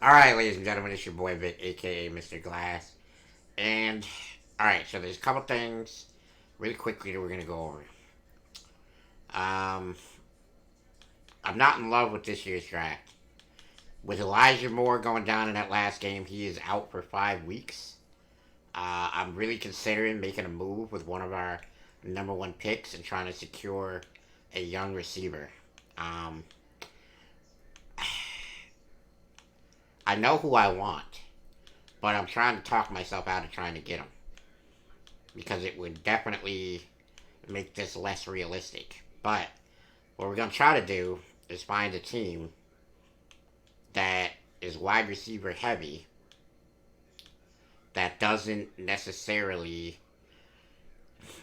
Alright, ladies and gentlemen, it's your boy Vic, aka Mr. Glass. And, alright, so there's a couple things really quickly that we're going to go over. Um, I'm not in love with this year's draft. With Elijah Moore going down in that last game, he is out for 5 weeks. I'm really considering making a move with one of our number one picks and trying to secure a young receiver. Um, I know who I want, but I'm trying to talk myself out of trying to get him because it would definitely make this less realistic. But what we're going to try to do is find a team that is wide receiver heavy that doesn't necessarily.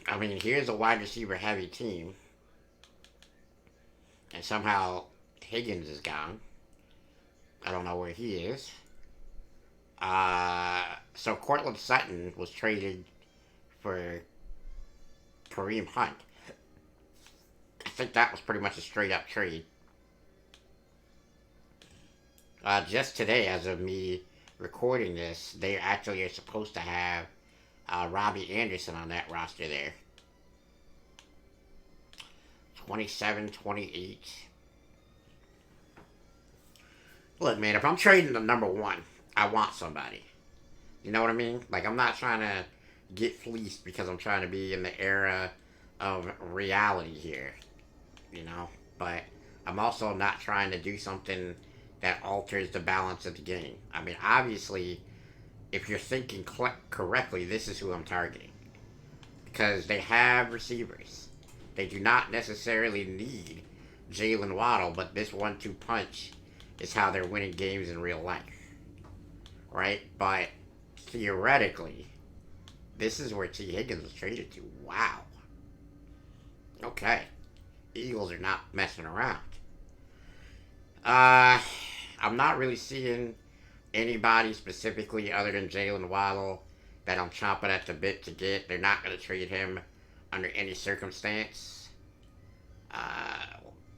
I mean, here's a wide receiver heavy team, and somehow Higgins is gone. I don't know where he is. So Cortland Sutton was traded for Kareem Hunt. I think that was pretty much a straight up trade. Just today, as of me recording this, they actually are supposed to have Robbie Anderson on that roster there. 27, 28. Look, man, if I'm trading the number one, I want somebody. You know what I mean? Like, I'm not trying to get fleeced because I'm trying to be in the era of reality here, you know? But I'm also not trying to do something that alters the balance of the game. I mean, obviously, if you're thinking correctly, this is who I'm targeting. Because they have receivers. They do not necessarily need Jalen Waddle, but this 1-2 punch is how they're winning games in real life. Right? But theoretically, this is where T. Higgins was traded to. Wow. Okay. Eagles are not messing around. Uh, I'm not really seeing anybody specifically other than Jalen Waddle that I'm chomping at the bit to get. They're not going to trade him under any circumstance. Uh,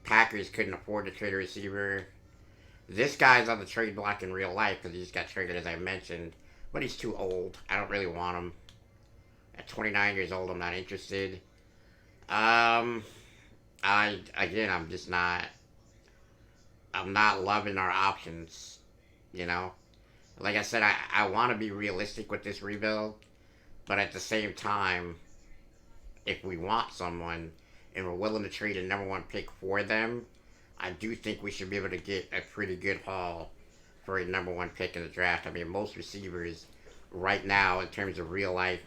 Packers couldn't afford to trade a receiver. This guy's on the trade block in real life because he just got traded, as I mentioned. But he's too old. I don't really want him. At 29 years old, I'm not interested. Um, I'm just not. I'm not loving our options. You know, like I said, I want to be realistic with this rebuild, but at the same time, if we want someone and we're willing to trade a number one pick for them, I do think we should be able to get a pretty good haul for a number one pick in the draft. I mean, most receivers right now, in terms of real life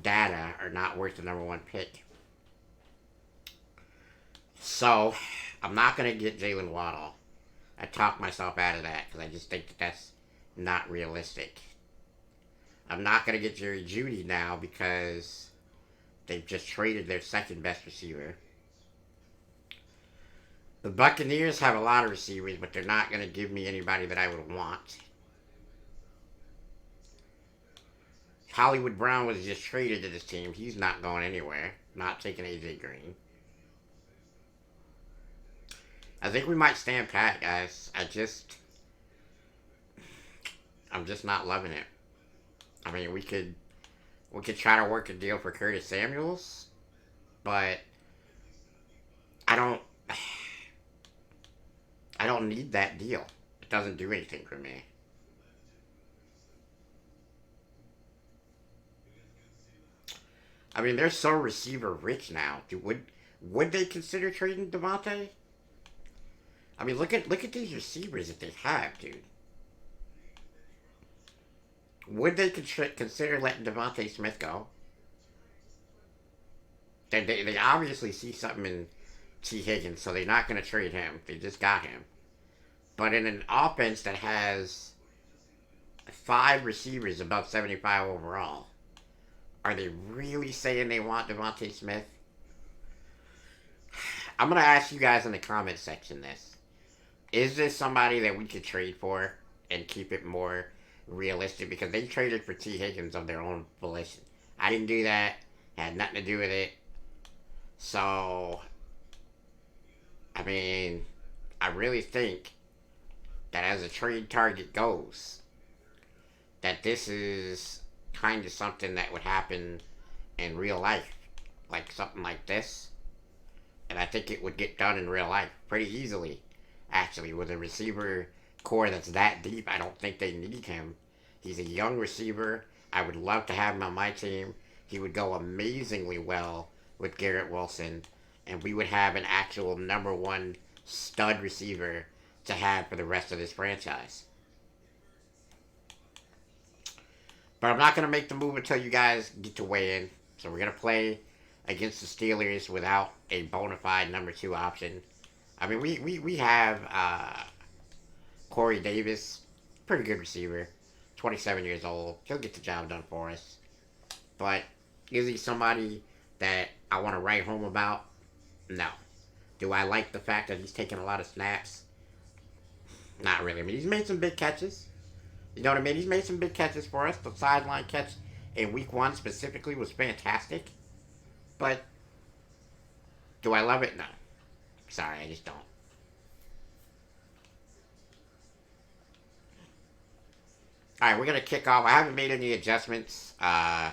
data, are not worth the number one pick. So, I'm not going to get Jalen Waddle. I talked myself out of that because I just think that that's not realistic. I'm not going to get Jerry Jeudy now because they've just traded their second best receiver. The Buccaneers have a lot of receivers, but they're not going to give me anybody that I would want. Hollywood Brown was just traded to this team. He's not going anywhere. Not taking AJ Green. I think we might stand pat, guys. I'm just not loving it. I mean, we could try to work a deal for Curtis Samuels, but I don't I don't need that deal. It doesn't do anything for me. I mean, they're so receiver rich now. Would they consider trading Devontae? I mean, look at these receivers that they have, dude. Would they consider letting Devontae Smith go? They obviously see something in T. Higgins, so they're not going to trade him. They just got him. But in an offense that has five receivers above 75 overall, are they really saying they want Devontae Smith? I'm going to ask you guys in the comment section this. Is this somebody that we could trade for and keep it more realistic? Because they traded for T. Higgins of their own volition. I didn't do that. Had nothing to do with it. So, I mean, I really think that as a trade target goes, that this is kind of something that would happen in real life. Like something like this. And I think it would get done in real life pretty easily. Actually, with a receiver core that's that deep, I don't think they need him. He's a young receiver. I would love to have him on my team. He would go amazingly well with Garrett Wilson, and we would have an actual number one stud receiver to have for the rest of this franchise. But I'm not going to make the move until you guys get to weigh in. So we're going to play against the Steelers without a bona fide number two option. I mean, we have Corey Davis, pretty good receiver, 27 years old. He'll get the job done for us. But is he somebody that I want to write home about? No. Do I like the fact that he's taking a lot of snaps? Not really. I mean, he's made some big catches. You know what I mean? He's made some big catches for us. The sideline catch in week one specifically was fantastic. But do I love it? No. Sorry, I just don't. Alright, we're going to kick off. I haven't made any adjustments. I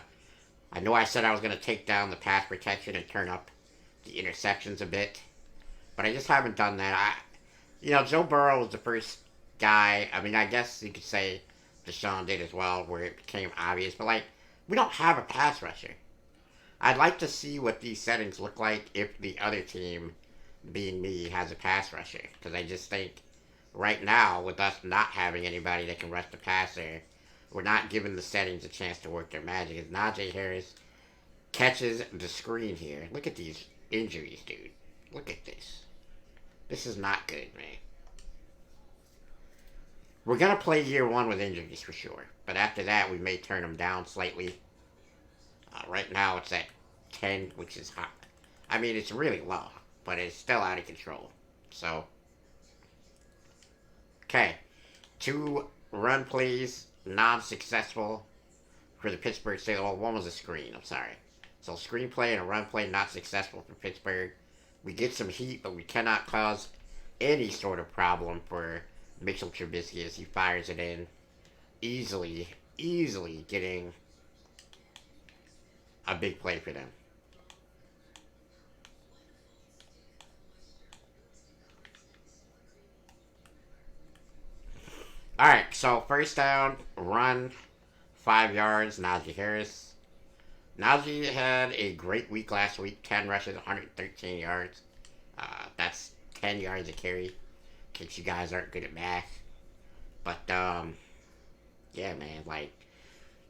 know I said I was going to take down the pass protection and turn up the interceptions a bit. But I just haven't done that. Joe Burrow was the first guy. I mean, I guess you could say Deshaun did as well, where it became obvious. But, we don't have a pass rusher. I'd like to see what these settings look like if the other team, being me, has a pass rusher. Because I just think right now, with us not having anybody that can rush the passer, we're not giving the settings a chance to work their magic. As Najee Harris catches the screen here. Look at these injuries, dude. Look at this. This is not good, man. We're going to play year one with injuries for sure. But after that, we may turn them down slightly. Right now, it's at 10, which is hot. I mean, it's really low, but it's still out of control. So, okay. 2 run plays, non-successful for the Pittsburgh Steelers. Well, one was a screen, I'm sorry. So, screen play and a run play, not successful for Pittsburgh. We get some heat, but we cannot cause any sort of problem for Mitchell Trubisky as he fires it in. Easily getting a big play for them. Alright, so first down, run, 5 yards, Najee Harris. Najee had a great week last week, 10 rushes, 113 yards. That's 10 yards a carry, in case you guys aren't good at math. But, yeah, man,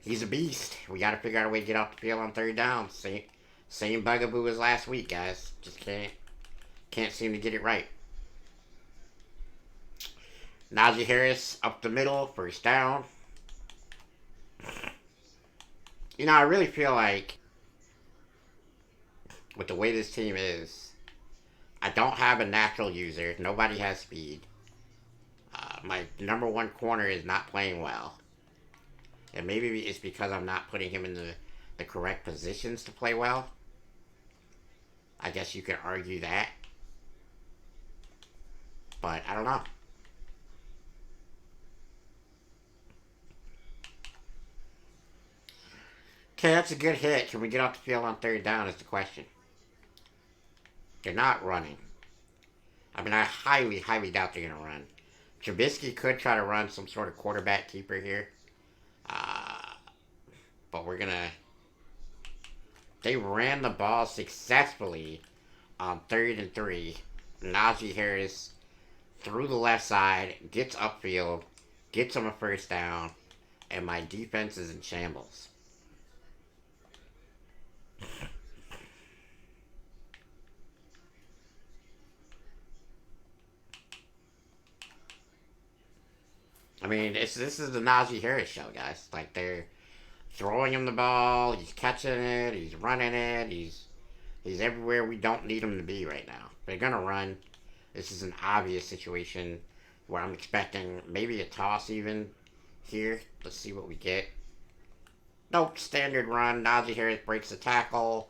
he's a beast. We got to figure out a way to get off the field on third down. Same bugaboo as last week, guys. Just can't seem to get it right. Najee Harris up the middle, first down. I really feel like with the way this team is, I don't have a natural user. Nobody has speed. My number one corner is not playing well. And maybe it's because I'm not putting him in the correct positions to play well. I guess you could argue that. But I don't know. Okay, that's a good hit. Can we get off the field on third down is the question. They're not running. I mean, I highly doubt they're going to run. Trubisky could try to run some sort of quarterback keeper here. But we're going to... They ran the ball successfully on 3rd and 3. Najee Harris through the left side, gets upfield, gets him a first down, and my defense is in shambles. I mean, this is the Najee Harris show, guys. They're throwing him the ball, he's catching it, he's running it, he's everywhere we don't need him to be right now. They're gonna run. This is an obvious situation where I'm expecting maybe a toss even here. Let's see what we get. Nope, standard run. Najee Harris breaks the tackle.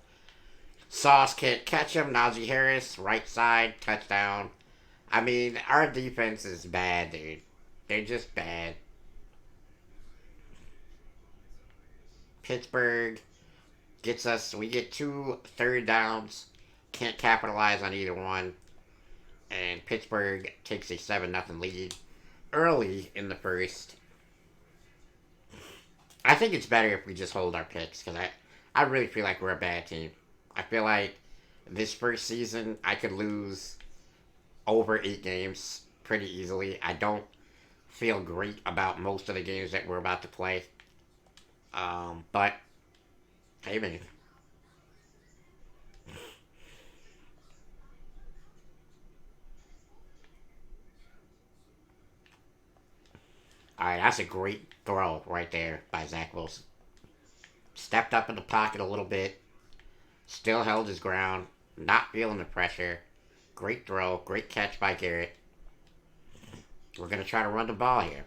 Sauce can't catch him. Najee Harris, right side, touchdown. I mean, our defense is bad, dude. They're just bad. Pittsburgh gets us. We get 2 third downs. Can't capitalize on either one. And Pittsburgh takes a 7-0 lead early in the first. I think it's better if we just hold our picks because I really feel like we're a bad team. I feel like this first season I could lose over 8 games pretty easily. I don't feel great about most of the games that we're about to play. But hey man. All right, that's a great throw right there by Zach Wilson. Stepped up in the pocket a little bit, still held his ground, not feeling the pressure. Great throw, great catch by Garrett. We're going to try to run the ball here.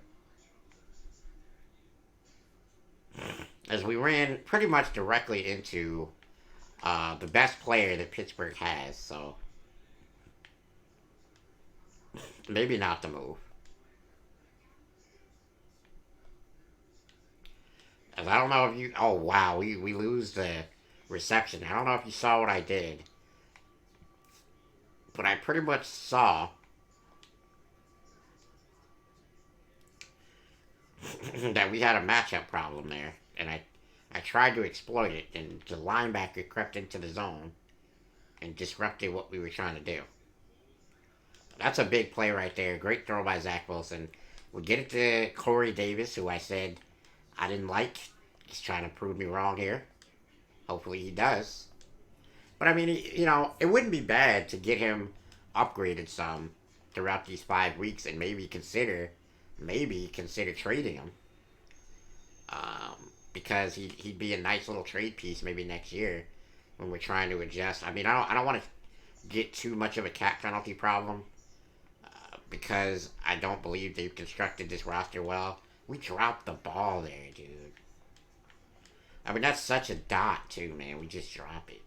As we ran pretty much directly into the best player that Pittsburgh has, so maybe not the move. As I don't know if you. Oh, wow, we lose the reception. I don't know if you saw what I did, but I pretty much saw that we had a matchup problem there, and I tried to exploit it, and the linebacker crept into the zone and disrupted what we were trying to do. That's a big play right there. Great throw by Zach Wilson. We get it to Corey Davis, who I said I didn't like. He's trying to prove me wrong here. Hopefully he does. But I mean, it wouldn't be bad to get him upgraded some throughout these 5 weeks, and maybe consider trading him. Because he'd be a nice little trade piece maybe next year when we're trying to adjust. I mean, I don't want to get too much of a cap penalty problem because I don't believe they've constructed this roster well. We dropped the ball there, dude. I mean, that's such a dot, too, man. We just drop it.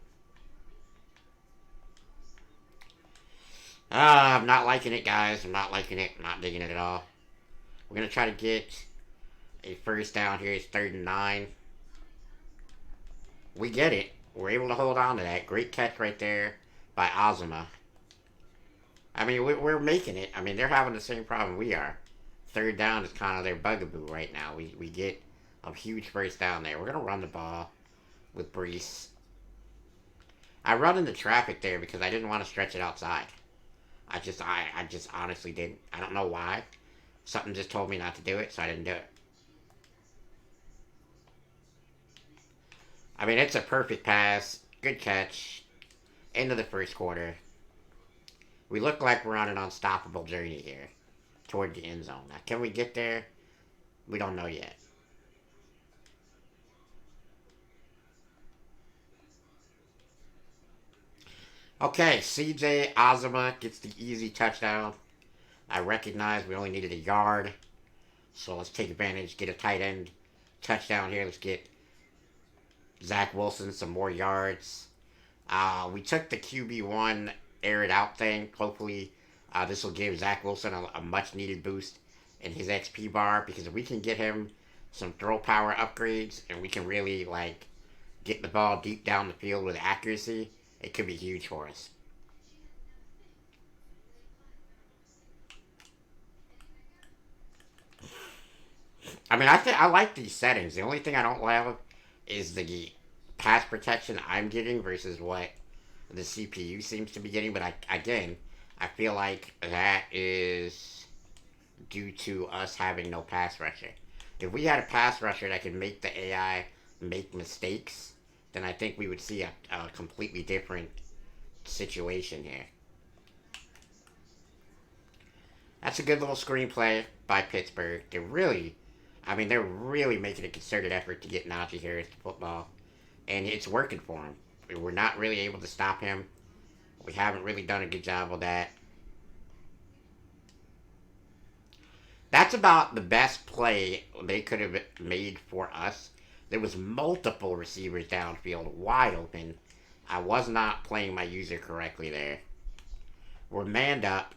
I'm not liking it, guys. I'm not liking it. I'm not digging it at all. We're going to try to get a first down here. It's 3rd and 9. We get it. We're able to hold on to that. Great catch right there by Azuma. I mean, we're making it. I mean, they're having the same problem we are. 3rd down is kind of their bugaboo right now. We get a huge first down there. We're going to run the ball with Brees. I run into traffic there because I didn't want to stretch it outside. I just honestly didn't. I don't know why. Something just told me not to do it, so I didn't do it. I mean, it's a perfect pass. Good catch. End of the first quarter. We look like we're on an unstoppable journey here toward the end zone. Now, can we get there? We don't know yet. Okay, CJ Azuma gets the easy touchdown. I recognize we only needed a yard. So let's take advantage, get a tight end touchdown here. Let's get Zach Wilson some more yards. We took the QB1 air it out thing. Hopefully, this will give Zach Wilson a much needed boost in his XP bar because if we can get him some throw power upgrades and we can really get the ball deep down the field with accuracy, it could be huge for us. I mean, I like these settings. The only thing I don't love is the pass protection I'm getting versus what the CPU seems to be getting. But again, I feel like that is due to us having no pass rusher. If we had a pass rusher that could make the AI make mistakes, then I think we would see a completely different situation here. That's a good little screenplay by Pittsburgh. They're really making a concerted effort to get Najee Harris to football, and it's working for him. We're not really able to stop him. We haven't really done a good job of that. That's about the best play they could have made for us. There was multiple receivers downfield, wide open. I was not playing my user correctly there. We're manned up.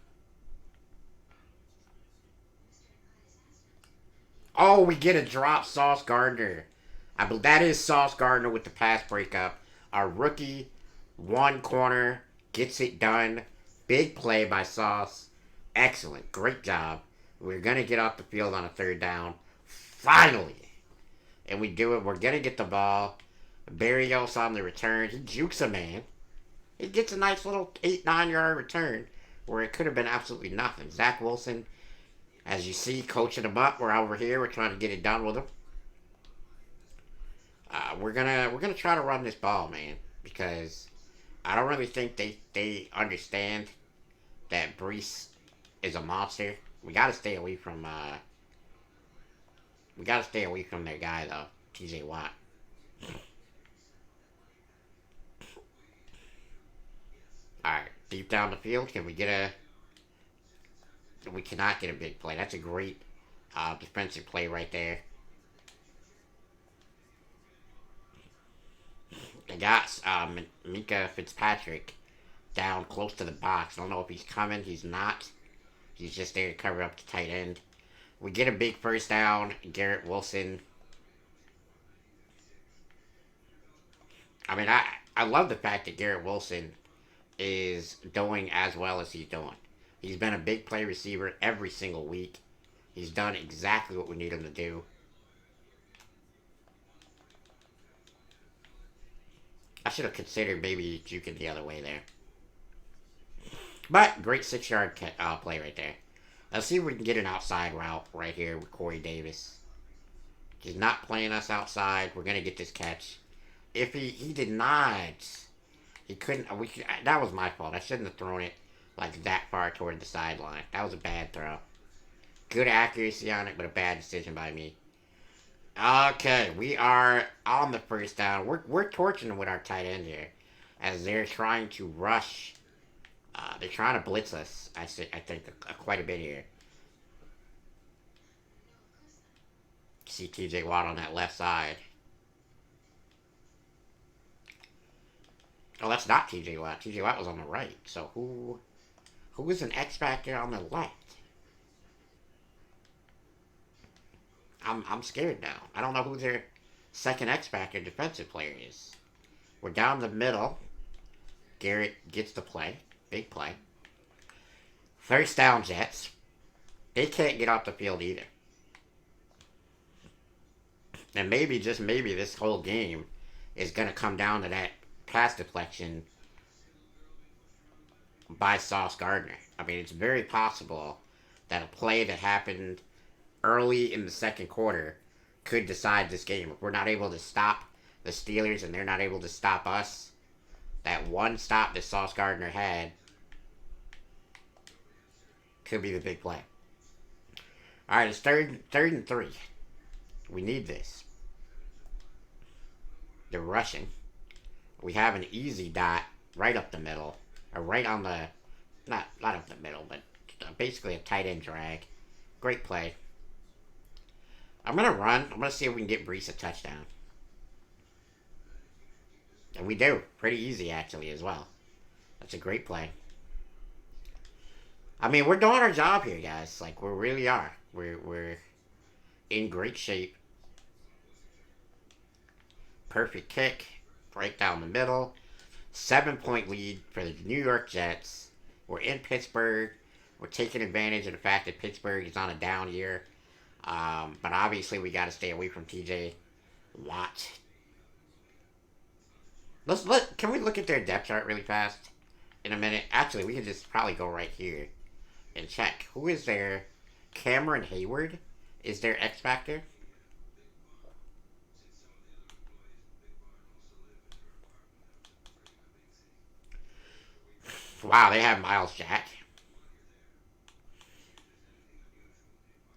Oh, we get a drop, Sauce Gardner. I believe that is Sauce Gardner with the pass breakup. Our rookie, one corner, gets it done. Big play by Sauce. Excellent. Great job. We're going to get off the field on a third down. Finally. And we do it. We're going to get the ball. Barrios on the return. He jukes a man. He gets a nice little 8-9 yard return where it could have been absolutely nothing. Zach Wilson, as you see, coaching him up. We're over here. We're trying to get it done with him. We're gonna try to run this ball, man, because I don't really think they understand that Brees is a monster. We gotta stay away from their guy though, T.J. Watt. All right, deep down the field, can we get a? We cannot get a big play. That's a great defensive play right there. They got Mika Fitzpatrick down close to the box. I don't know if he's coming. He's not. He's just there to cover up the tight end. We get a big first down. Garrett Wilson. I mean, I love the fact that Garrett Wilson is doing as well as he's doing. He's been a big play receiver every single week. He's done exactly what we need him to do. I should have considered maybe juking the other way there. But great 6 yard play right there. Let's see if we can get an outside route right here with Corey Davis. He's not playing us outside. We're gonna get this catch. If he did not, he couldn't. That was my fault. I shouldn't have thrown it like that far toward the sideline. That was a bad throw. Good accuracy on it, but a bad decision by me. Okay, we are on the first down. We're torching them with our tight end here, as they're trying to rush. They're trying to blitz us. I think quite a bit here. See T.J. Watt on that left side. Oh, that's not T.J. Watt. T.J. Watt was on the right. So who is an X factor on the left? I'm scared now. I don't know who their second X factor defensive player is. We're down the middle. Garrett gets the play. Big play. First down, Jets. They can't get off the field either. And maybe, just maybe, this whole game is going to come down to that pass deflection by Sauce Gardner. I mean, it's very possible that a play that happened early in the second quarter could decide this game. If we're not able to stop the Steelers and they're not able to stop us, that one stop that Sauce Gardner had could be the big play. All right, it's third and 3. We need this. They're rushing. We have an easy dot right up the middle, or right on the, not up the middle, but basically a tight end drag. Great play. I'm gonna run. I'm gonna see if we can get Brees a touchdown. And we do. Pretty easy, actually, as well. That's a great play. I mean, we're doing our job here, guys. Like, we really are. We're in great shape. Perfect kick. Right down the middle. 7-point lead for the New York Jets. We're in Pittsburgh. We're taking advantage of the fact that Pittsburgh is on a down year. But obviously, we got to stay away from T.J. Watt. Can we look at their depth chart really fast in a minute? Actually, we can just probably go right here and check. Who is there? Cameron Hayward is their X Factor. Wow, they have Miles Jack.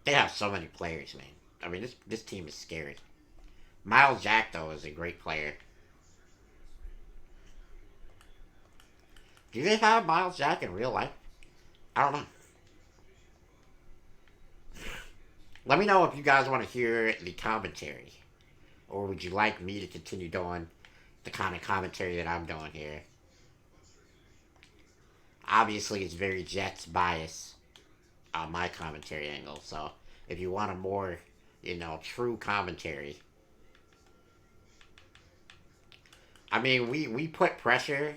They have so many players, man. I mean, this team is scary. Miles Jack, though, is a great player. Do they have Miles Jack in real life? I don't know. Let me know if you guys want to hear the commentary. Or would you like me to continue doing the kind of commentary that I'm doing here? Obviously, it's very Jets bias on my commentary angle. So, if you want a more true commentary. I mean, we put pressure,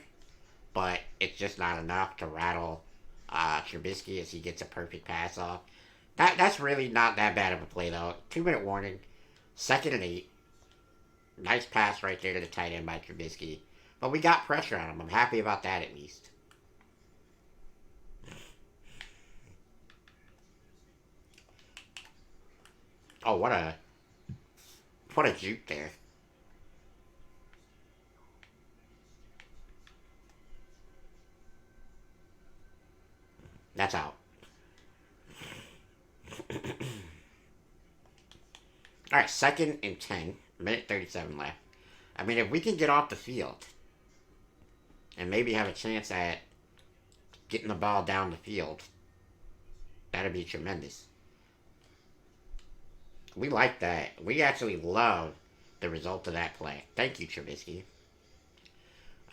but it's just not enough to rattle Trubisky as he gets a perfect pass off. That's really not that bad of a play though. 2 minute warning, 2nd and 8. Nice pass right there to the tight end by Trubisky. But we got pressure on him. I'm happy about that at least. Oh, what a juke there. That's out. All right, 2nd and 10. Minute 37 left. I mean, if we can get off the field and maybe have a chance at getting the ball down the field, that'd be tremendous. We like that. We actually love the result of that play. Thank you, Trubisky.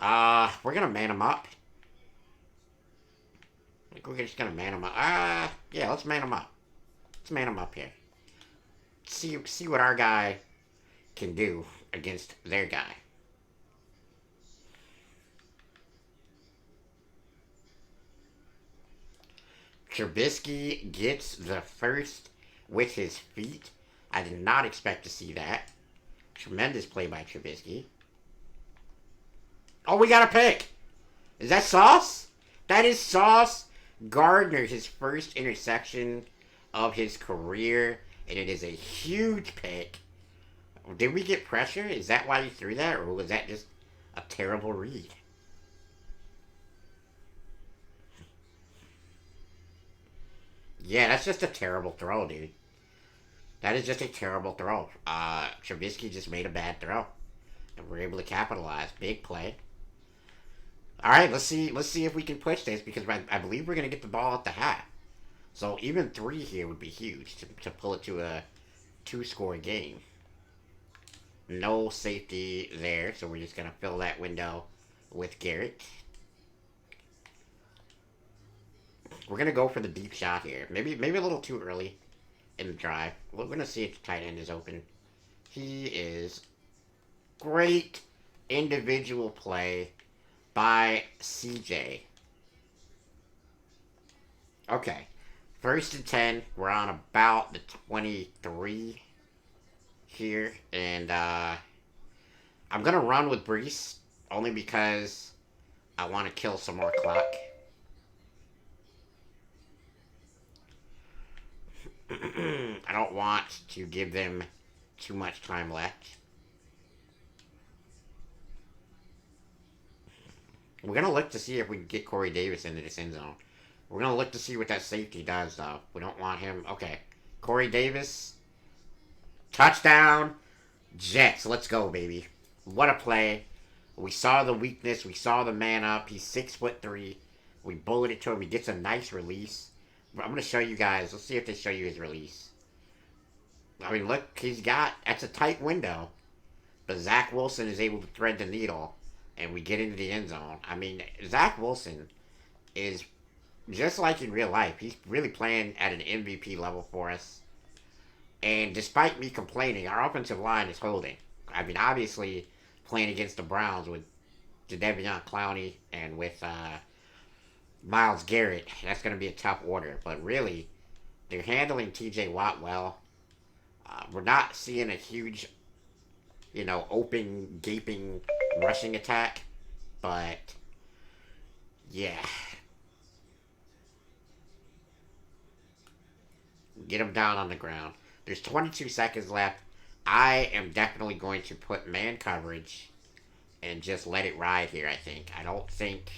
We're gonna man him up. I think we're just gonna man him up. Yeah, let's man him up. Let's man him up here. See what our guy can do against their guy. Trubisky gets the first with his feet. I did not expect to see that. Tremendous play by Trubisky. Oh, we got a pick. Is that Sauce? That is Sauce Gardner, his first interception of his career, and it is a huge pick. Did we get pressure? Is that why he threw that, or was that just a terrible read? Yeah, that's just a terrible throw, dude. That is just a terrible throw. Trubisky just made a bad throw, and we're able to capitalize. Big play. All right, let's see. Let's see if we can push this because I believe we're gonna get the ball at the half. So even 3 here would be huge to pull it to a 2-score game. No safety there, so we're just gonna fill that window with Garrett. We're gonna go for the deep shot here. Maybe a little too early in the drive. We're gonna see if the tight end is open. He is. Great individual play by CJ. Okay. 1st and 10. We're on about the 23 here. And I'm going to run with Brees. Only because I want to kill some more clock. I don't want to give them too much time left. We're going to look to see if we can get Corey Davis into this end zone. We're going to look to see what that safety does, though. We don't want him. Okay. Corey Davis. Touchdown. Jets. Let's go, baby. What a play. We saw the weakness. We saw the man up. He's 6'3". We bullet it to him. He gets a nice release. I'm going to show you guys. Let's see if they show you his release. I mean, look. That's a tight window. But Zach Wilson is able to thread the needle. And we get into the end zone. I mean, Zach Wilson is just like in real life. He's really playing at an MVP level for us. And despite me complaining, our offensive line is holding. I mean, obviously, playing against the Browns with Jadeveon Clowney and with Myles Garrett, that's going to be a tough order. But really, they're handling TJ Watt well. We're not seeing a huge, open, gaping rushing attack. But, yeah. Get him down on the ground. There's 22 seconds left. I am definitely going to put man coverage and just let it ride here, I think. I don't think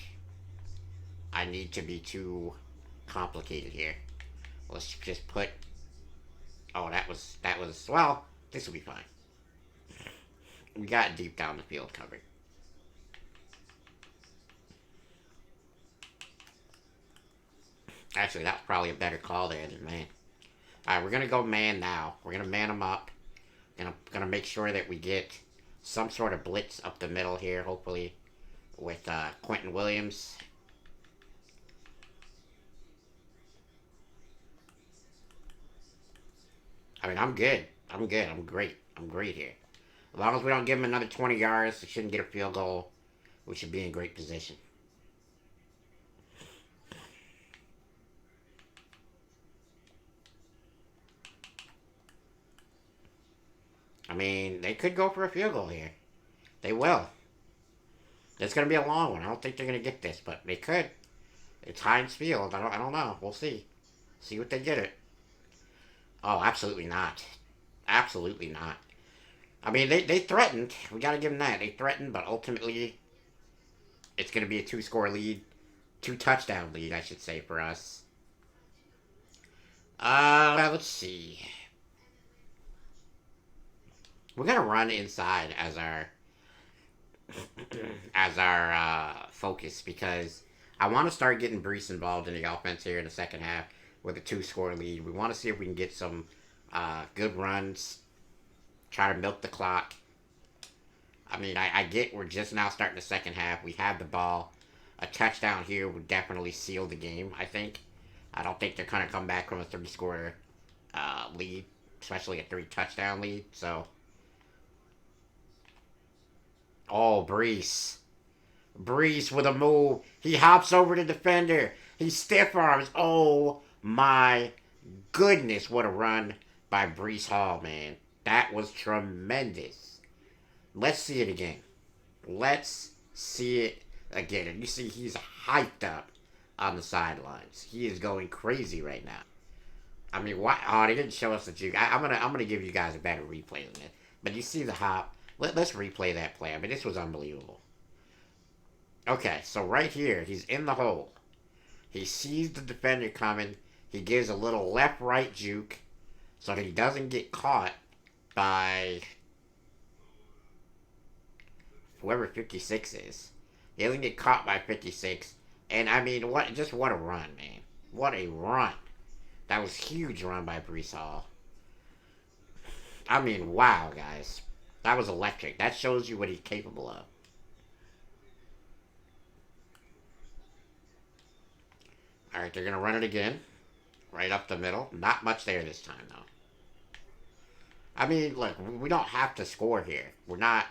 I need to be too complicated here. Let's just put... Oh, that was... Well, this will be fine. We got deep down the field covered. Actually, that's probably a better call there than man. Alright, we're going to go man now. We're going to man them up. And I'm going to make sure that we get some sort of blitz up the middle here, hopefully, with Quentin Williams. I mean, I'm good. I'm good. I'm great. I'm great here. As long as we don't give him another 20 yards, we shouldn't get a field goal. We should be in great position. I mean, they could go for a field goal here. They will. It's going to be a long one. I don't think they're going to get this, but they could. It's Heinz Field. I don't know. We'll see. See what they get it. Oh, absolutely not. Absolutely not. I mean, they threatened. We got to give them that. They threatened, but ultimately, it's going to be a two-score lead. Two-touchdown lead, I should say, for us. Let's see. We're going to run inside as our focus because I want to start getting Brees involved in the offense here in the second half with a two-score lead. We want to see if we can get some good runs, try to milk the clock. I mean, I get we're just now starting the second half. We have the ball. A touchdown here would definitely seal the game, I think. I don't think they're going to come back from a three-score lead, especially a three-touchdown lead. So, oh, Brees. Brees with a move. He hops over the defender. He stiff arms. Oh, my goodness. What a run by Brees Hall, man. That was tremendous. Let's see it again. Let's see it again. And you see he's hyped up on the sidelines. He is going crazy right now. I mean, why? Oh, they didn't show us the juke. I'm gonna give you guys a better replay than that. But you see the hop. Let's replay that play. I mean, this was unbelievable. Okay, so right here, he's in the hole. He sees the defender coming. He gives a little left-right juke so that he doesn't get caught by whoever 56 is. He doesn't get caught by 56. And I mean, what a run, man. What a run. That was a huge run by Brees Hall. I mean, wow, guys. That was electric. That shows you what he's capable of. Alright, they're going to run it again. Right up the middle. Not much there this time, though. I mean, look, we don't have to score here. We're not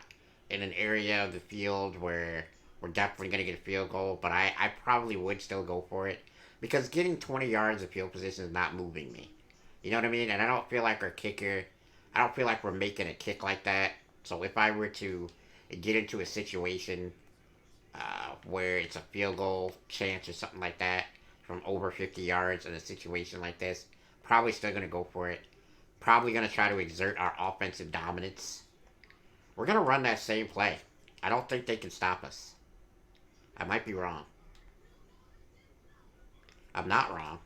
in an area of the field where we're definitely going to get a field goal, but I probably would still go for it. Because getting 20 yards of field position is not moving me. You know what I mean? And I don't feel like I don't feel like we're making a kick like that. So if I were to get into a situation where it's a field goal chance or something like that from over 50 yards in a situation like this, probably still going to go for it. Probably going to try to exert our offensive dominance. We're going to run that same play. I don't think they can stop us. I might be wrong. I'm not wrong.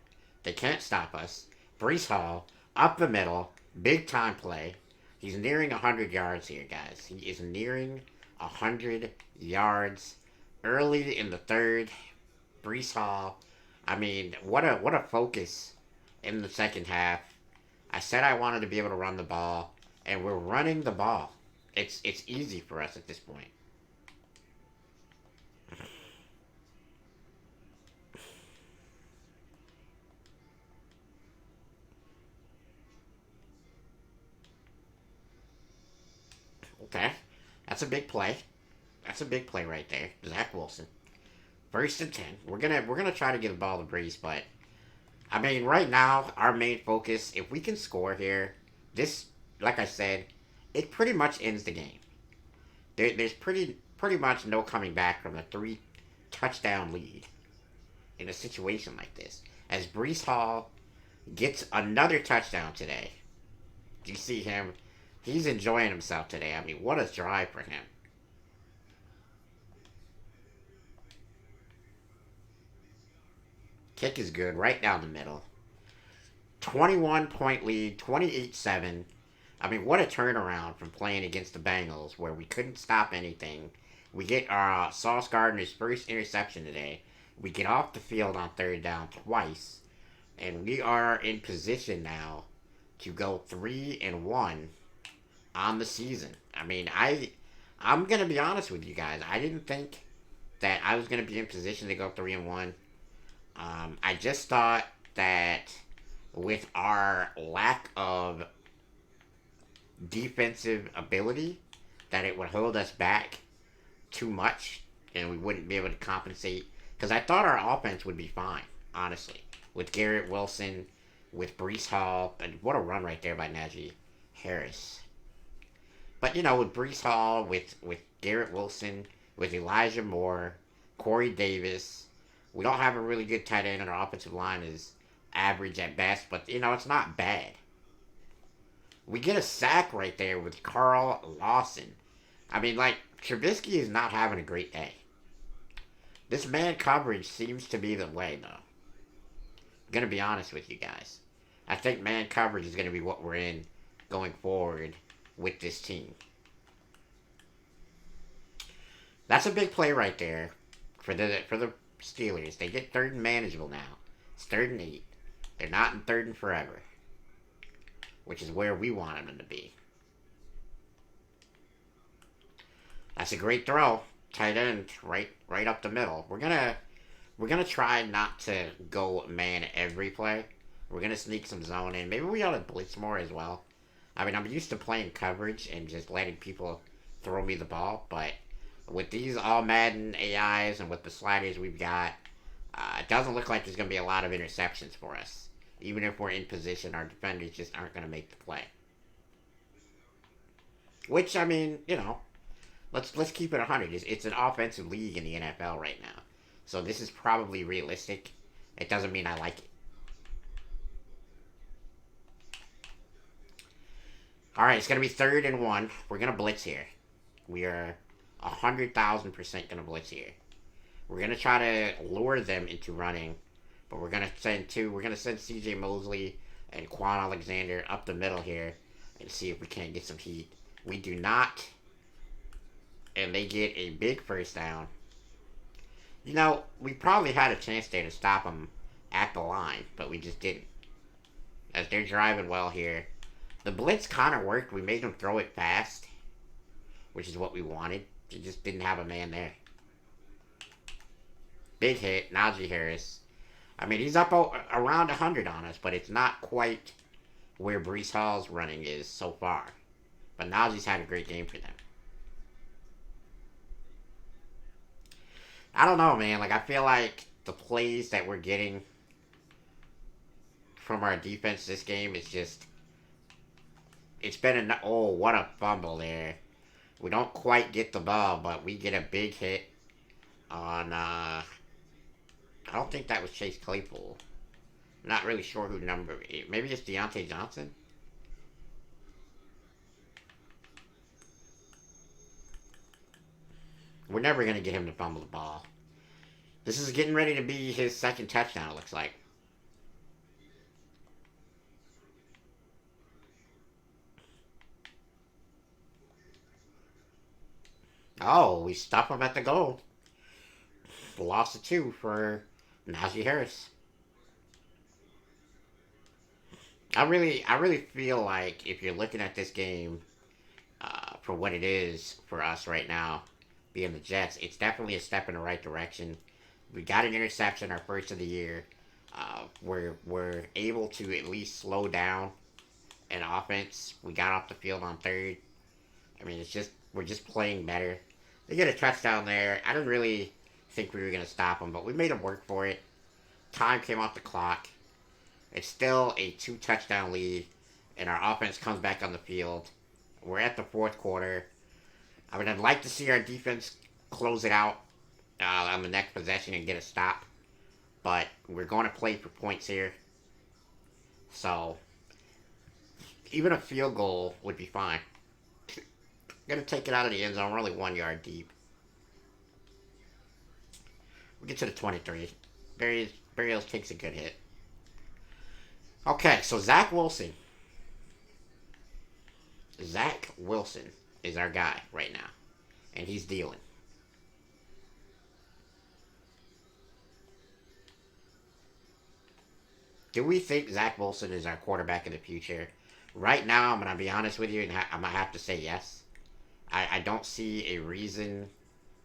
They can't stop us. Brees Hall, up the middle, big time play. He's nearing 100 yards here, guys. He is nearing 100 yards early in the third. Brees Hall. I mean, what a focus in the second half. I said I wanted to be able to run the ball, and we're running the ball. It's easy for us at this point. Okay, that's a big play. That's a big play right there, Zach Wilson. First and 10. We're gonna try to get the ball to Brees, but I mean, right now our main focus, if we can score here, this, like I said, it pretty much ends the game. There's pretty much no coming back from a three touchdown lead in a situation like this. As Brees Hall gets another touchdown today, do you see him? He's enjoying himself today. I mean, what a drive for him. Kick is good, right down the middle. 21-point lead, 28-7. I mean, what a turnaround from playing against the Bengals where we couldn't stop anything. We get our Sauce Gardner's first interception today. We get off the field on third down twice. And we are in position now to go 3-1 on the season. I mean, I'm going to be honest with you guys. I didn't think that I was going to be in position to go 3-1. I just thought that with our lack of defensive ability that it would hold us back too much and we wouldn't be able to compensate. Because I thought our offense would be fine, honestly. With Garrett Wilson, with Brees Hall, and what a run right there by Najee Harris. But, with Brees Hall, with Garrett Wilson, with Elijah Moore, Corey Davis, we don't have a really good tight end, and our offensive line is average at best, but, it's not bad. We get a sack right there with Carl Lawson. I mean, Trubisky is not having a great day. This man coverage seems to be the way, though. I'm going to be honest with you guys. I think man coverage is going to be what we're in going forward with this team. That's a big play right there for the Steelers. They get third and manageable now. It's 3rd and 8. They're not in 3rd and forever, which is where we wanted them to be. That's a great throw. Tight end, right up the middle. We're gonna try not to go man every play. We're gonna sneak some zone in. Maybe we ought to blitz more as well. I mean, I'm used to playing coverage and just letting people throw me the ball, but with these all Madden AIs and with the sliders we've got, it doesn't look like there's gonna be a lot of interceptions for us. Even if we're in position, our defenders just aren't gonna make the play. Which, I mean, let's keep it 100. It's an offensive league in the NFL right now. So this is probably realistic. It doesn't mean I like it. Alright, it's going to be 3rd and 1. We're going to blitz here. We are 100,000% going to blitz here. We're going to try to lure them into running. But we're going to send CJ Mosley and Quan Alexander up the middle here and see if we can't get some heat. We do not. And they get a big first down. We probably had a chance there to stop them at the line, but we just didn't. As they're driving well here. The blitz kind of worked. We made them throw it fast, which is what we wanted. They just didn't have a man there. Big hit, Najee Harris. I mean, he's up around 100 on us, but it's not quite where Brees Hall's running is so far. But Najee's had a great game for them. I don't know, man. I feel like the plays that we're getting from our defense this game is just... It's been oh, what a fumble there. We don't quite get the ball, but we get a big hit on, I don't think that was Chase Claypool. I'm not really sure who number 8. Maybe it's Deontay Johnson? We're never going to get him to fumble the ball. This is getting ready to be his 2nd touchdown, it looks like. Oh, we stop him at the goal. Loss of 2 for Najee Harris. I really feel like if you're looking at this game for what it is for us right now, being the Jets, it's definitely a step in the right direction. We got an interception, our first of the year. We're able to at least slow down an offense. We got off the field on 3rd. I mean, we're just playing better. They get a touchdown there. I didn't really think we were going to stop them, but we made them work for it. Time came off the clock. It's still a 2-touchdown lead, and our offense comes back on the field. We're at the 4th quarter. I mean, I'd like to see our defense close it out on the next possession and get a stop, but we're going to play for points here. So, even a field goal would be fine. Gonna take it out of the end zone. We're only 1 yard deep. We get to the 23. Berrios takes a good hit. Okay, so Zach Wilson. Zach Wilson is our guy right now. And he's dealing. Do we think Zach Wilson is our quarterback of the future? Right now, I'm going to be honest with you, and I'm going to have to say yes. I don't see a reason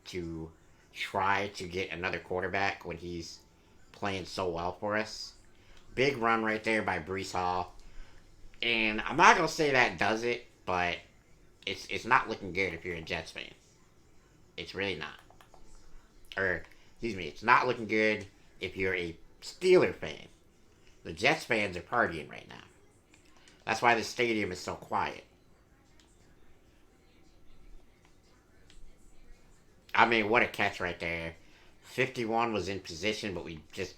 to try to get another quarterback when he's playing so well for us. Big run right there by Brees Hall. And I'm not going to say that does it, but it's not looking good if you're a Jets fan. It's really not. Or excuse me, it's not looking good if you're a Steeler fan. The Jets fans are partying right now. That's why the stadium is so quiet. I mean, what a catch right there. 51 was in position, but we just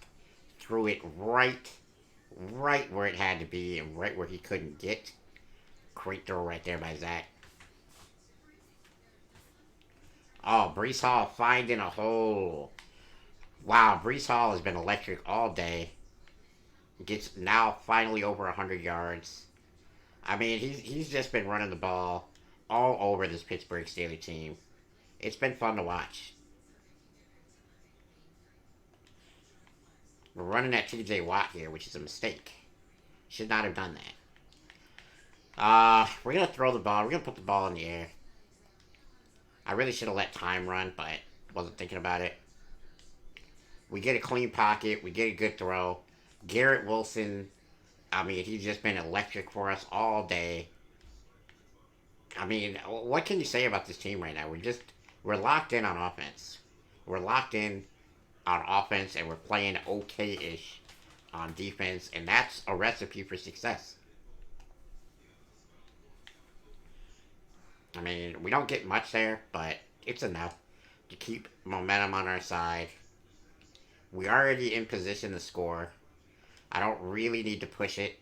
threw it right where it had to be and right where he couldn't get. Great throw right there by Zach. Oh, Brees Hall finding a hole. Wow, Brees Hall has been electric all day. Gets now finally over 100 yards. I mean, he's just been running the ball all over this Pittsburgh Steelers team. It's been fun to watch. We're running at TJ Watt here, which is a mistake. Should not have done that. We're gonna throw the ball. We're gonna put the ball in the air. I really should have let time run, but wasn't thinking about it. We get a clean pocket. We get a good throw. Garrett Wilson, I mean, he's just been electric for us all day. I mean, what can you say about this team right now? We're locked in on offense. We're locked in on offense, and we're playing okay-ish on defense, and that's a recipe for success. I mean, we don't get much there, but it's enough to keep momentum on our side. We already in position to score. I don't really need to push it.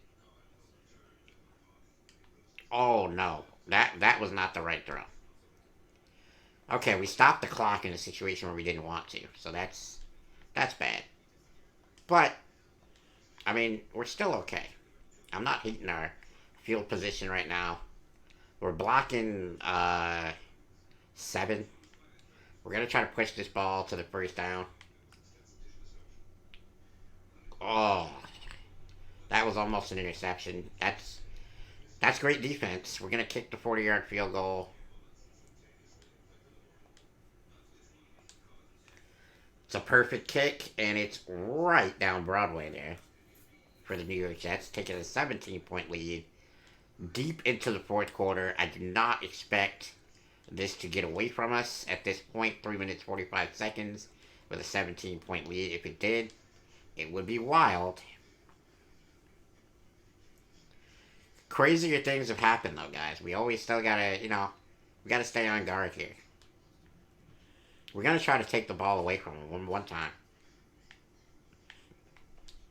Oh no, that was not the right throw. Okay, we stopped the clock in a situation where we didn't want to, so that's bad. But I mean, we're still okay. I'm not hating our field position right now. We're blocking 7. We're gonna try to push this ball to the first down. Oh, that was almost an interception. That's great defense. We're gonna kick the 40-yard field goal. It's a perfect kick, and it's right down Broadway there for the New York Jets, taking a 17-point lead deep into the fourth quarter. I do not expect this to get away from us at this point. 3 minutes 45 seconds with a 17-point lead. If it did, it would be wild. Crazier things have happened though, guys. We always still gotta, we gotta stay on guard here. We're gonna try to take the ball away from him one time.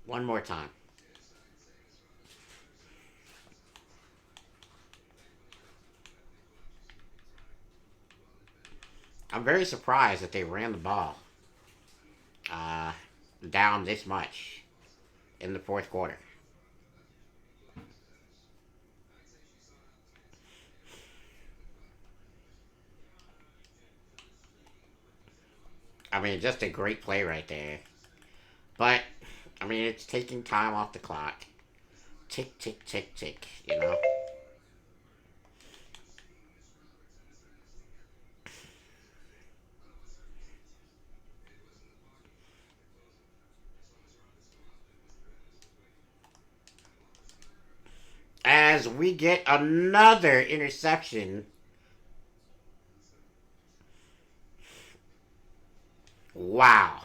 One more time. I'm very surprised that they ran the ball uh, down this much in the fourth quarter. I mean, just a great play right there. But, I mean, it's taking time off the clock. Tick, tick, tick, tick, As we get another interception. Wow.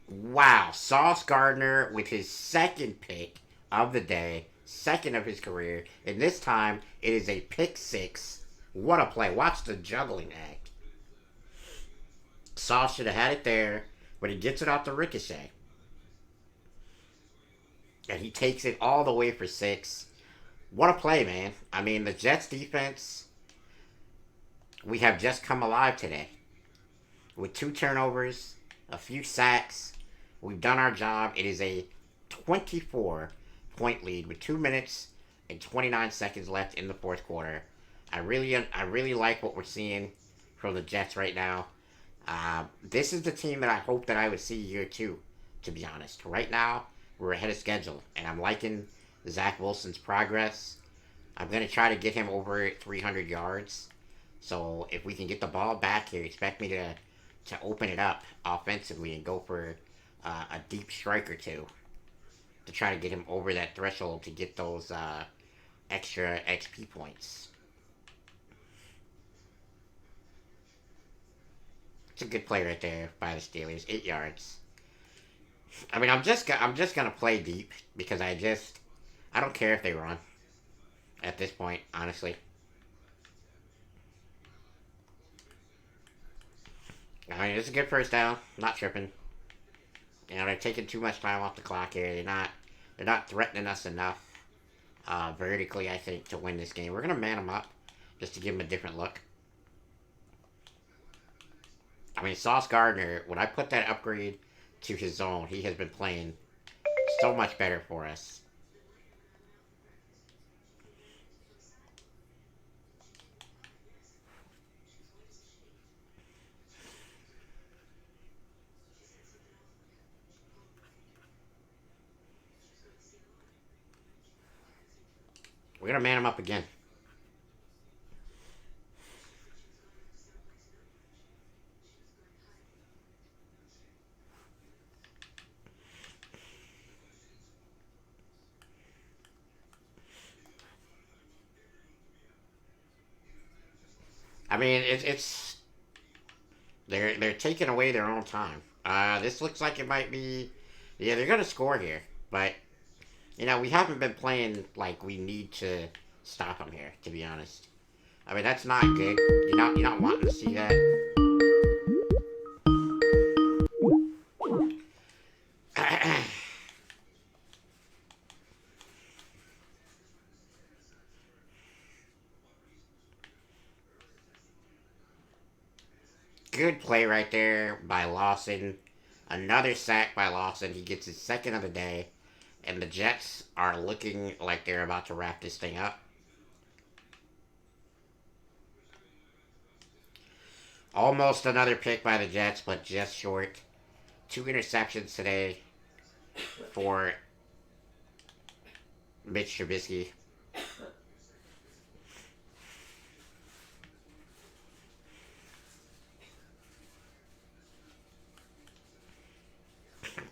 Wow. Sauce Gardner with his second pick of the day, second of his career, and this time it is a pick six. What a play. Watch the juggling act. Sauce should have had it there, but he gets it off the ricochet. And he takes it all the way for 6. What a play, man. I mean, the Jets defense, we have just come alive today. With 2 turnovers, a few sacks, we've done our job. It is a 24-point lead with 2 minutes and 29 seconds left in the fourth quarter. I really like what we're seeing from the Jets right now. This is the team that I hope that I would see year 2, to be honest. Right now, we're ahead of schedule, and I'm liking Zach Wilson's progress. I'm going to try to get him over 300 yards. So if we can get the ball back here, expect me to open it up offensively and go for a deep strike or two to try to get him over that threshold to get those extra XP points. It's a good play right there by the Steelers. 8 yards. I mean, I'm just gonna play deep because I don't care if they run at this point, honestly. I mean, it's a good first down. Not tripping. You know, they're taking too much time off the clock here. They're not threatening us enough vertically, I think, to win this game. We're gonna man them up just to give them a different look. I mean, Sauce Gardner, when I put that upgrade to his zone, he has been playing so much better for us. We're gonna man him up again. I mean, it's they're taking away their own time. This looks like it might be, yeah, they're gonna score here, but you know we haven't been playing like we need to stop them here. To be honest, I mean that's not good. You're not wanting to see that. Good play right there by Lawson. Another sack by Lawson. He gets his second of the day. And the Jets are looking like they're about to wrap this thing up. Almost another pick by the Jets, but just short. 2 interceptions today for Mitch Trubisky.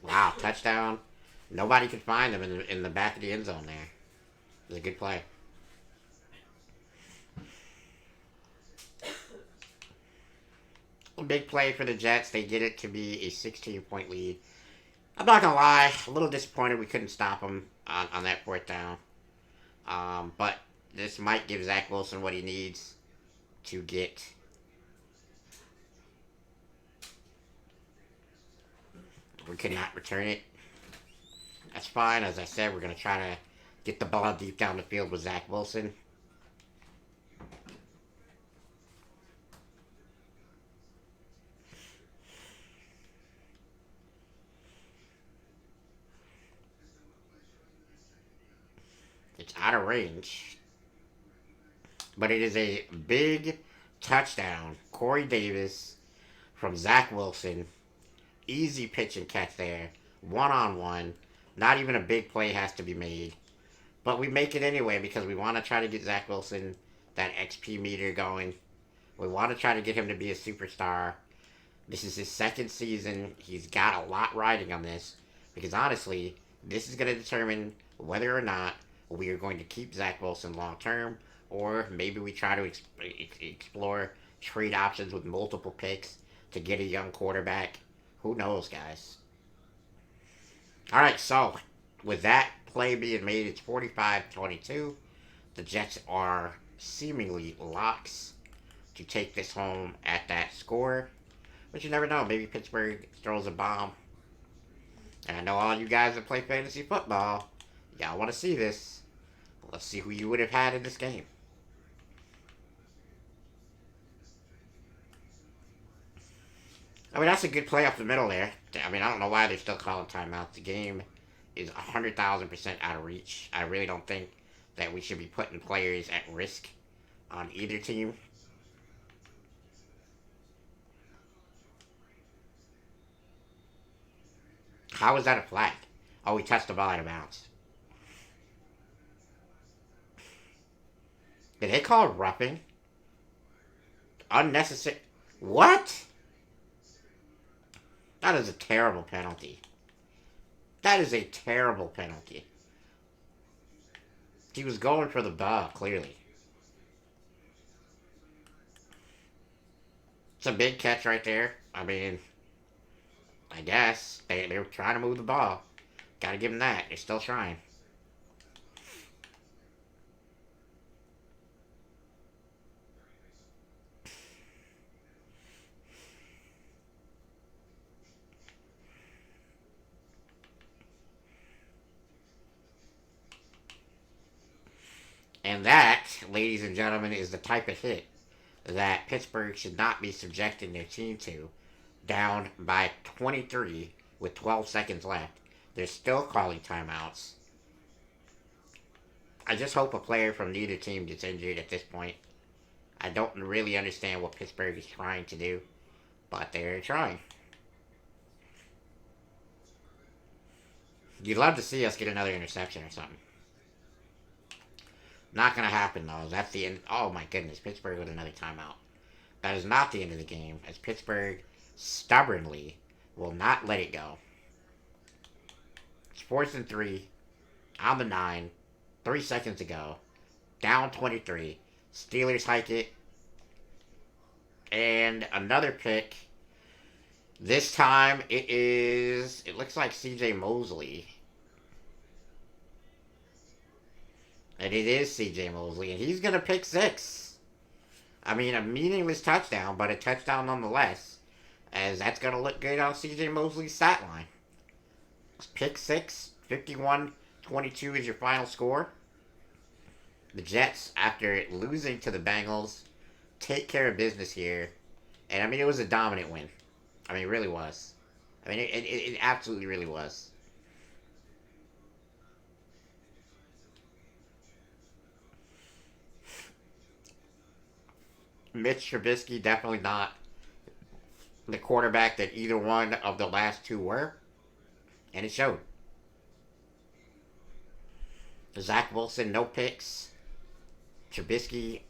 Wow, touchdown. Nobody could find him in the back of the end zone there. It was a good play. A big play for the Jets. They get it to be a 16-point lead. I'm not gonna lie, a little disappointed we couldn't stop them on that fourth down. But this might give Zach Wilson what he needs to get. We could not return it. That's fine. As I said, we're gonna try to get the ball deep down the field with Zach Wilson. It's out of range. But it is a big touchdown. Corey Davis from Zach Wilson. Easy pitch and catch there. 1-on-1. Not even a big play has to be made. But we make it anyway because we want to try to get Zach Wilson that XP meter going. We want to try to get him to be a superstar. This is his second season. He's got a lot riding on this. Because honestly, this is going to determine whether or not we are going to keep Zach Wilson long term. Or maybe we try to explore trade options with multiple picks to get a young quarterback. Who knows, guys? Alright, so with that play being made, it's 45-22. The Jets are seemingly locks to take this home at that score. But you never know. Maybe Pittsburgh throws a bomb. And I know all you guys that play fantasy football, y'all want to see this. Let's see who you would have had in this game. I mean, that's a good play up the middle there. I mean, I don't know why they're still calling timeouts. The game is 100,000% out of reach. I really don't think that we should be putting players at risk on either team. How is that a flag? Oh, we touched the ball out of bounds. Did they call roughing? Unnecessary. What? That is a terrible penalty. That is a terrible penalty. He was going for the ball, clearly. It's a big catch right there. I mean, I guess they were trying to move the ball. Gotta give them that. They're still trying. And that, ladies and gentlemen, is the type of hit that Pittsburgh should not be subjecting their team to. Down by 23 with 12 seconds left. They're still calling timeouts. I just hope a player from neither team gets injured at this point. I don't really understand what Pittsburgh is trying to do, but they're trying. You'd love to see us get another interception or something. Not going to happen, though. That's the end. Oh, my goodness. Pittsburgh with another timeout. That is not the end of the game, as Pittsburgh stubbornly will not let it go. It's 4th and 3 on the 9. 3 seconds to go. Down 23. Steelers hike it. And another pick. This time it looks like CJ Mosley. And it is CJ Mosley. And he's going to pick 6. I mean, a meaningless touchdown, but a touchdown nonetheless. As that's going to look good on CJ Mosley's stat line. Pick 6, 51-22 is your final score. The Jets, after losing to the Bengals, take care of business here. And, I mean, it was a dominant win. I mean, it really was. I mean, it absolutely really was. Mitch Trubisky, definitely not the quarterback that either one of the last two were. And it showed. Zach Wilson, no picks. Trubisky,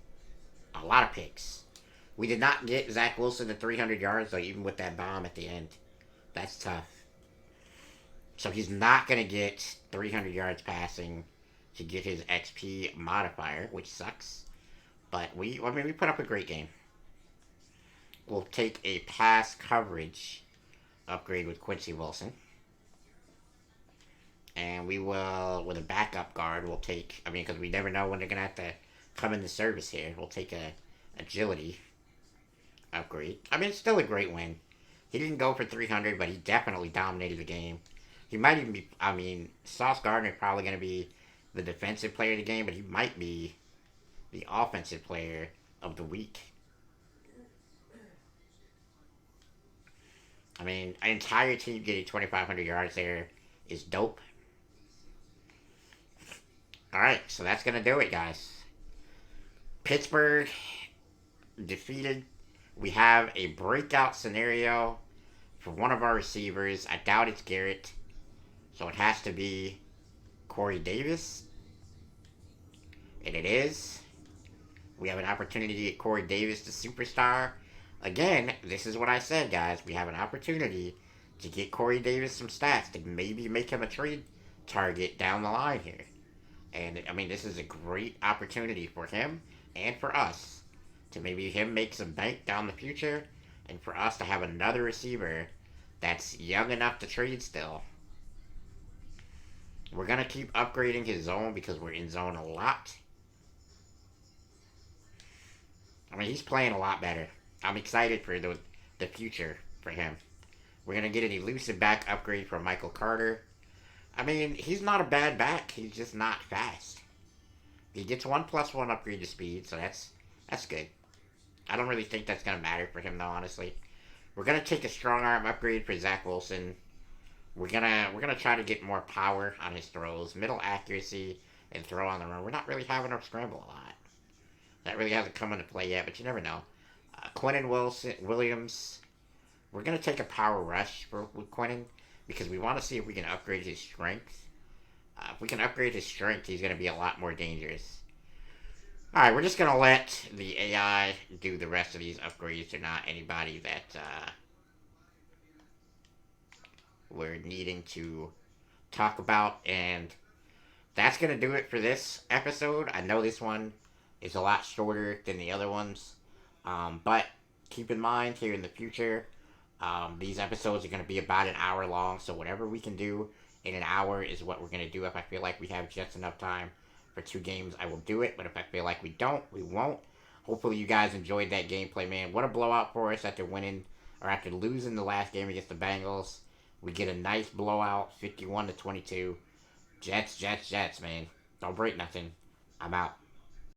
a lot of picks. We did not get Zach Wilson to 300 yards, though, even with that bomb at the end. That's tough. So he's not going to get 300 yards passing to get his XP modifier, which sucks. But we put up a great game. We'll take a pass coverage upgrade with Quincy Wilson. And we will, with a backup guard, we'll take, because we never know when they're going to have to come into service here. We'll take a agility upgrade. It's still a great win. He didn't go for 300, but he definitely dominated the game. He might even be, Sauce Gardner is probably going to be the defensive player of the game, but he might be the offensive player of the week. An entire team getting 2,500 yards there is dope. Alright, so that's going to do it, guys. Pittsburgh defeated. We have a breakout scenario for one of our receivers. I doubt it's Garrett. So it has to be Corey Davis. And it is. We have an opportunity to get Corey Davis to superstar. Again, this is what I said, guys. We have an opportunity to get Corey Davis some stats to maybe make him a trade target down the line here. And, this is a great opportunity for him and for us to maybe him make some bank down the future and for us to have another receiver that's young enough to trade still. We're going to keep upgrading his zone because we're in zone a lot. He's playing a lot better. I'm excited for the future for him. We're going to get an elusive back upgrade from Michael Carter. He's not a bad back. He's just not fast. He gets 1+1 upgrade to speed, so that's good. I don't really think that's going to matter for him, though, honestly. We're going to take a strong arm upgrade for Zach Wilson. We're gonna try to get more power on his throws, middle accuracy, and throw on the run. We're not really having him scramble a lot. That really hasn't come into play yet, but you never know. Quentin Williams, we're going to take a power rush with Quentin because we want to see if we can upgrade his strength. If we can upgrade his strength, he's going to be a lot more dangerous. Alright, we're just going to let the AI do the rest of these upgrades. They're not anybody that we're needing to talk about. And that's gonna do it for this episode. I know this one is a lot shorter than the other ones, but keep in mind here in the future, these episodes are gonna be about an hour long. So whatever we can do in an hour is what we're gonna do. If I feel like we have just enough time for 2 games, I will do it. But if I feel like we don't, we won't. Hopefully you guys enjoyed that gameplay, man. What a blowout for us after winning or after losing the last game against the Bengals. We get a nice blowout, 51-22. Jets, Jets, Jets, man. Don't break nothing. I'm out.